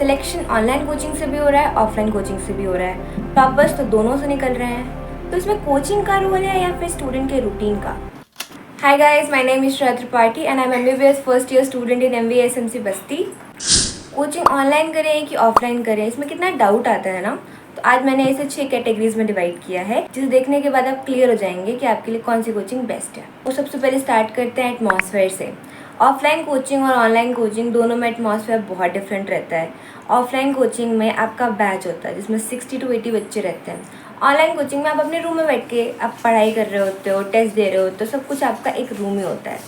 Selection online coaching से भी हो रहा है, ऑफलाइन कोचिंग से भी हो रहा है। टॉपर्स तो दोनों से निकल रहे हैं। तो इसमें कोचिंग का रोल है या फिर स्टूडेंट के रूटीन का? Hi guys, my name is Shreya Tripathi and I am MBBS first year student in MBA SMC Basti. Coaching online करें कि ऑफलाइन करें, इसमें कितना डाउट आता है ना। तो आज मैंने इसे 6 कैटेगरीज में डिवाइड किया है, जिसे देखने के बाद आप क्लियर हो जाएंगे कि आपके लिए कौन सी कोचिंग बेस्ट है। तो सबसे पहले स्टार्ट करते हैं एटमॉस्फेयर से। ऑफलाइन कोचिंग और ऑनलाइन कोचिंग दोनों में एटमॉस्फेयर बहुत डिफरेंट रहता है। ऑफलाइन कोचिंग में आपका बैच होता है जिसमें 60 to 80 बच्चे रहते हैं। ऑनलाइन कोचिंग में आप अपने रूम में बैठ के आप पढ़ाई कर रहे होते हो, टेस्ट दे रहे हो, तो सब कुछ आपका एक रूम ही होता है।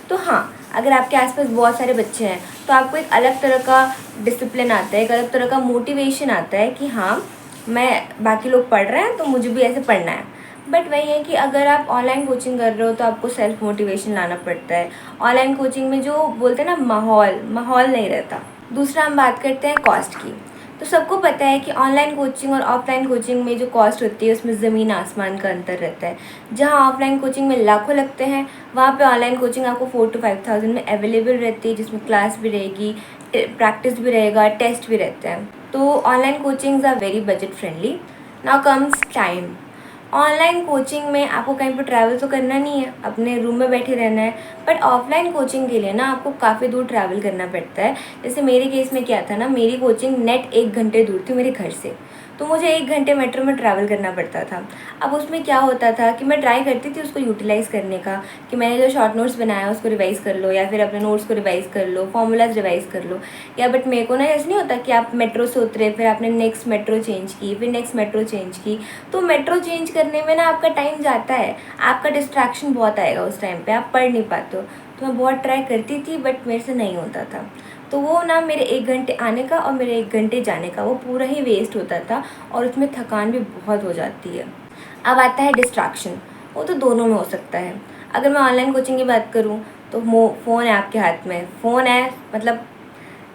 तो हाँ, अगर आपके आसपास बहुत सारे बच्चे हैं तो आपको एक अलग तरह का डिसिप्लिन आता है, एक अलग तरह का मोटिवेशन आता है कि हाँ, मैं बाकी लोग पढ़ रहे हैं तो मुझे भी ऐसे पढ़ना है। बट वही है कि अगर आप ऑनलाइन कोचिंग कर रहे हो तो आपको सेल्फ मोटिवेशन लाना पड़ता है। ऑनलाइन कोचिंग में जो बोलते हैं ना, माहौल नहीं रहता। दूसरा हम बात करते हैं कॉस्ट की। तो सबको पता है कि ऑनलाइन कोचिंग और ऑफलाइन कोचिंग में जो कॉस्ट होती है उसमें ज़मीन आसमान का अंतर रहता है। जहाँ ऑफलाइन कोचिंग में लाखों लगते हैं, वहाँ पे ऑनलाइन कोचिंग आपको 4 to 5,000 में अवेलेबल रहती है, जिसमें क्लास भी रहेगी, प्रैक्टिस भी रहेगा, टेस्ट भी रहते हैं। तो online coachings are very budget friendly. Now comes time. Online coaching में आपको कहीं पर ट्रैवल तो करना नहीं है, अपने रूम में बैठे रहना है। बट ऑफलाइन कोचिंग के लिए ना आपको काफ़ी दूर ट्रैवल करना पड़ता है। जैसे मेरे केस में क्या था ना, मेरी कोचिंग नेट 1 घंटे दूर थी मेरे घर से, तो मुझे 1 घंटे मेट्रो में ट्रैवल करना पड़ता था। अब उसमें क्या होता था कि मैं ट्राई करती थी उसको यूटिलाइज़ करने का, कि मैंने जो शॉर्ट नोट्स बनाया उसको रिवाइज़ कर लो, या फिर अपने नोट्स को रिवाइज़ कर लो, फॉर्मूलाज रिवाइज़ कर लो। या बट मेरे को ना ऐसा नहीं होता कि आप मेट्रो से उतरे, फिर आपने नेक्स्ट मेट्रो चेंज की, फिर नेक्स्ट मेट्रो चेंज की। तो मेट्रो चेंज करने में ना आपका टाइम जाता है, आपका डिस्ट्रैक्शन बहुत आएगा उस टाइम पे, आप पढ़ नहीं पाते हो। तो मैं बहुत ट्राई करती थी बट मेरे से नहीं होता था। तो वो ना मेरे 1 घंटे आने का और मेरे 1 घंटे जाने का वो पूरा ही वेस्ट होता था, और उसमें थकान भी बहुत हो जाती है। अब आता है डिस्ट्रैक्शन। वो तो दोनों में हो सकता है। अगर मैं ऑनलाइन कोचिंग की बात करूँ तो फ़ोन है आपके हाथ में, फ़ोन है मतलब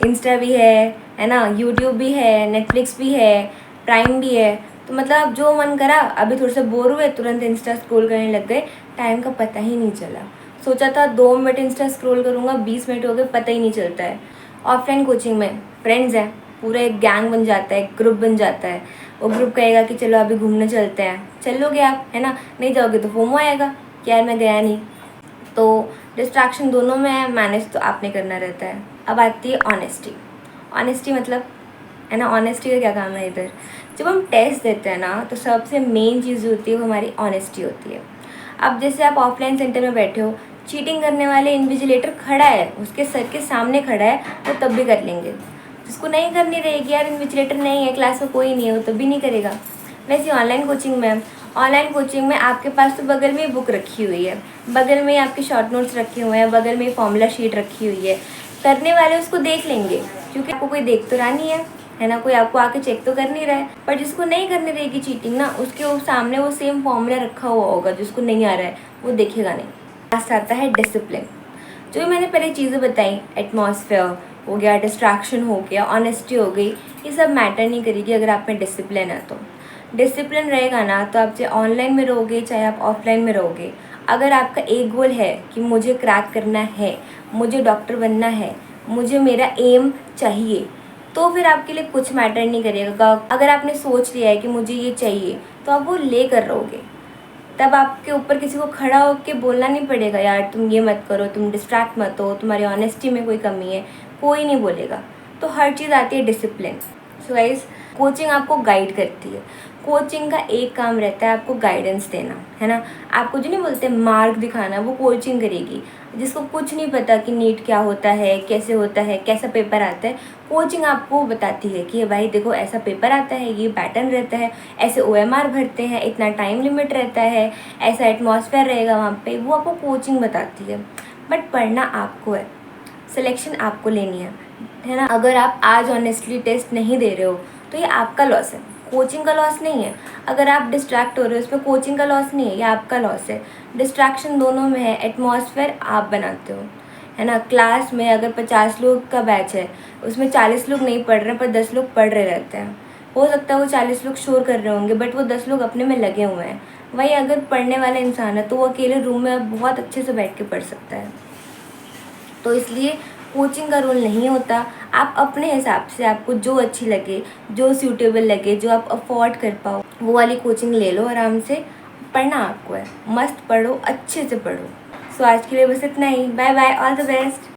इंस्टा भी है ना, यूट्यूब भी है, नेटफ्लिक्स भी है, प्राइम भी है। तो मतलब आप जो मन करा, अभी थोड़े से बोर हुए तुरंत इंस्टा स्क्रॉल करने लग गए, टाइम का पता ही नहीं चला। सोचा था 2 मिनट इंस्टा स्क्रॉल करूँगा, 20 मिनट हो गए, पता ही नहीं चलता है। ऑफलाइन कोचिंग में फ्रेंड्स हैं, पूरा एक गैंग बन जाता है, एक ग्रुप बन जाता है। वो ग्रुप कहेगा कि चलो अभी घूमने चलते हैं, चलोगे आप, है ना? नहीं जाओगे तो फोमो आएगा कि यार मैं गया नहीं। तो डिस्ट्रैक्शन दोनों में है, मैनेज तो आपने करना रहता है। अब आती है ऑनेस्टी मतलब, है ना, ऑनेस्टी का क्या काम है इधर। जब हम टेस्ट देते हैं ना तो सबसे मेन चीज़ जो होती है वो हमारी ऑनेस्टी होती है। अब जैसे आप ऑफलाइन सेंटर में बैठे हो, चीटिंग करने वाले इन्विजिलेटर खड़ा है, उसके सर के सामने खड़ा है, तो तब भी कर लेंगे। जिसको नहीं करनी रहेगी, यार इन्विजिलेटर नहीं है, क्लास में कोई नहीं है, वो तब भी नहीं करेगा। वैसे ऑनलाइन कोचिंग में आपके पास तो बगल में ही बुक रखी हुई है, बगल में ही आपके शॉर्ट नोट्स रखे हुए हैं, बगल में ही फॉर्मूला शीट रखी हुई है। करने वाले उसको देख लेंगे क्योंकि आपको कोई देख तो रहा नहीं है ना, कोई आपको आके चेक तो कर नहीं रहा है। पर जिसको नहीं करनी रहेगी चीटिंग ना, उसके वो सामने वो सेम फॉर्मूला रखा हुआ होगा, जिसको नहीं आ रहा है वो देखेगा नहीं। लास्ट आता है डिसिप्लिन। जो मैंने पहले चीज़ें बताई, एटमॉस्फेयर हो गया, डिस्ट्रैक्शन हो गया, ऑनेस्टी हो गई, ये सब मैटर नहीं करेगी अगर आप में डिसिप्लिन है तो। डिसिप्लिन रहेगा ना तो आप चाहे ऑनलाइन में रहोगे चाहे आप ऑफलाइन में रहोगे, अगर आपका एक गोल है कि मुझे क्रैक करना है, मुझे डॉक्टर बनना है, मुझे मेरा एम चाहिए, तो फिर आपके लिए कुछ मैटर नहीं करेगा। अगर आपने सोच लिया है कि मुझे ये चाहिए तो आप वो ले कर रहोगे। तब आपके ऊपर किसी को खड़ा होकर बोलना नहीं पड़ेगा, यार तुम ये मत करो, तुम डिस्ट्रैक्ट मत हो, तुम्हारी ऑनेस्टी में कोई कमी है, कोई नहीं बोलेगा। तो हर चीज़ आती है डिसिप्लिन। सो गाइस, कोचिंग आपको गाइड करती है। कोचिंग का एक काम रहता है आपको गाइडेंस देना, है ना। आपको जो नहीं बोलते मार्ग दिखाना, वो कोचिंग करेगी। जिसको कुछ नहीं पता कि नीट क्या होता है, कैसे होता है, कैसा पेपर आता है, कोचिंग आपको बताती है कि भाई देखो ऐसा पेपर आता है, ये पैटर्न रहता है, ऐसे OMR भरते हैं, इतना टाइम लिमिट रहता है, ऐसा एटमॉस्फेयर रहेगा वहाँ पे, वो आपको कोचिंग बताती है। बट पढ़ना आपको है, सिलेक्शन आपको लेनी है ना। अगर आप आज ऑनेस्टली टेस्ट नहीं दे रहे हो तो ये आपका लॉस है, कोचिंग का लॉस नहीं है। अगर आप डिस्ट्रैक्ट हो रहे हो, इसमें कोचिंग का लॉस नहीं है, ये आपका लॉस है। डिस्ट्रैक्शन दोनों में है, एटमॉस्फेयर आप बनाते हो, है ना। क्लास में अगर 50 लोग का बैच है, उसमें 40 लोग नहीं पढ़ रहे पर 10 लोग पढ़ रहे रहते हैं। हो सकता है वो 40 लोग शोर कर रहे होंगे बट वो 10 लोग अपने में लगे हुए हैं। वही अगर पढ़ने वाला इंसान है तो वो अकेले रूम में बहुत अच्छे से बैठ के पढ़ सकता है। तो इसलिए कोचिंग का रोल नहीं होता। आप अपने हिसाब से आपको जो अच्छी लगे, जो सूटेबल लगे, जो आप अफोर्ड कर पाओ, वो वाली कोचिंग ले लो आराम से। पढ़ना आपको है, मस्त पढ़ो, अच्छे से पढ़ो। सो आज के लिए बस इतना ही। Bye bye, all the best.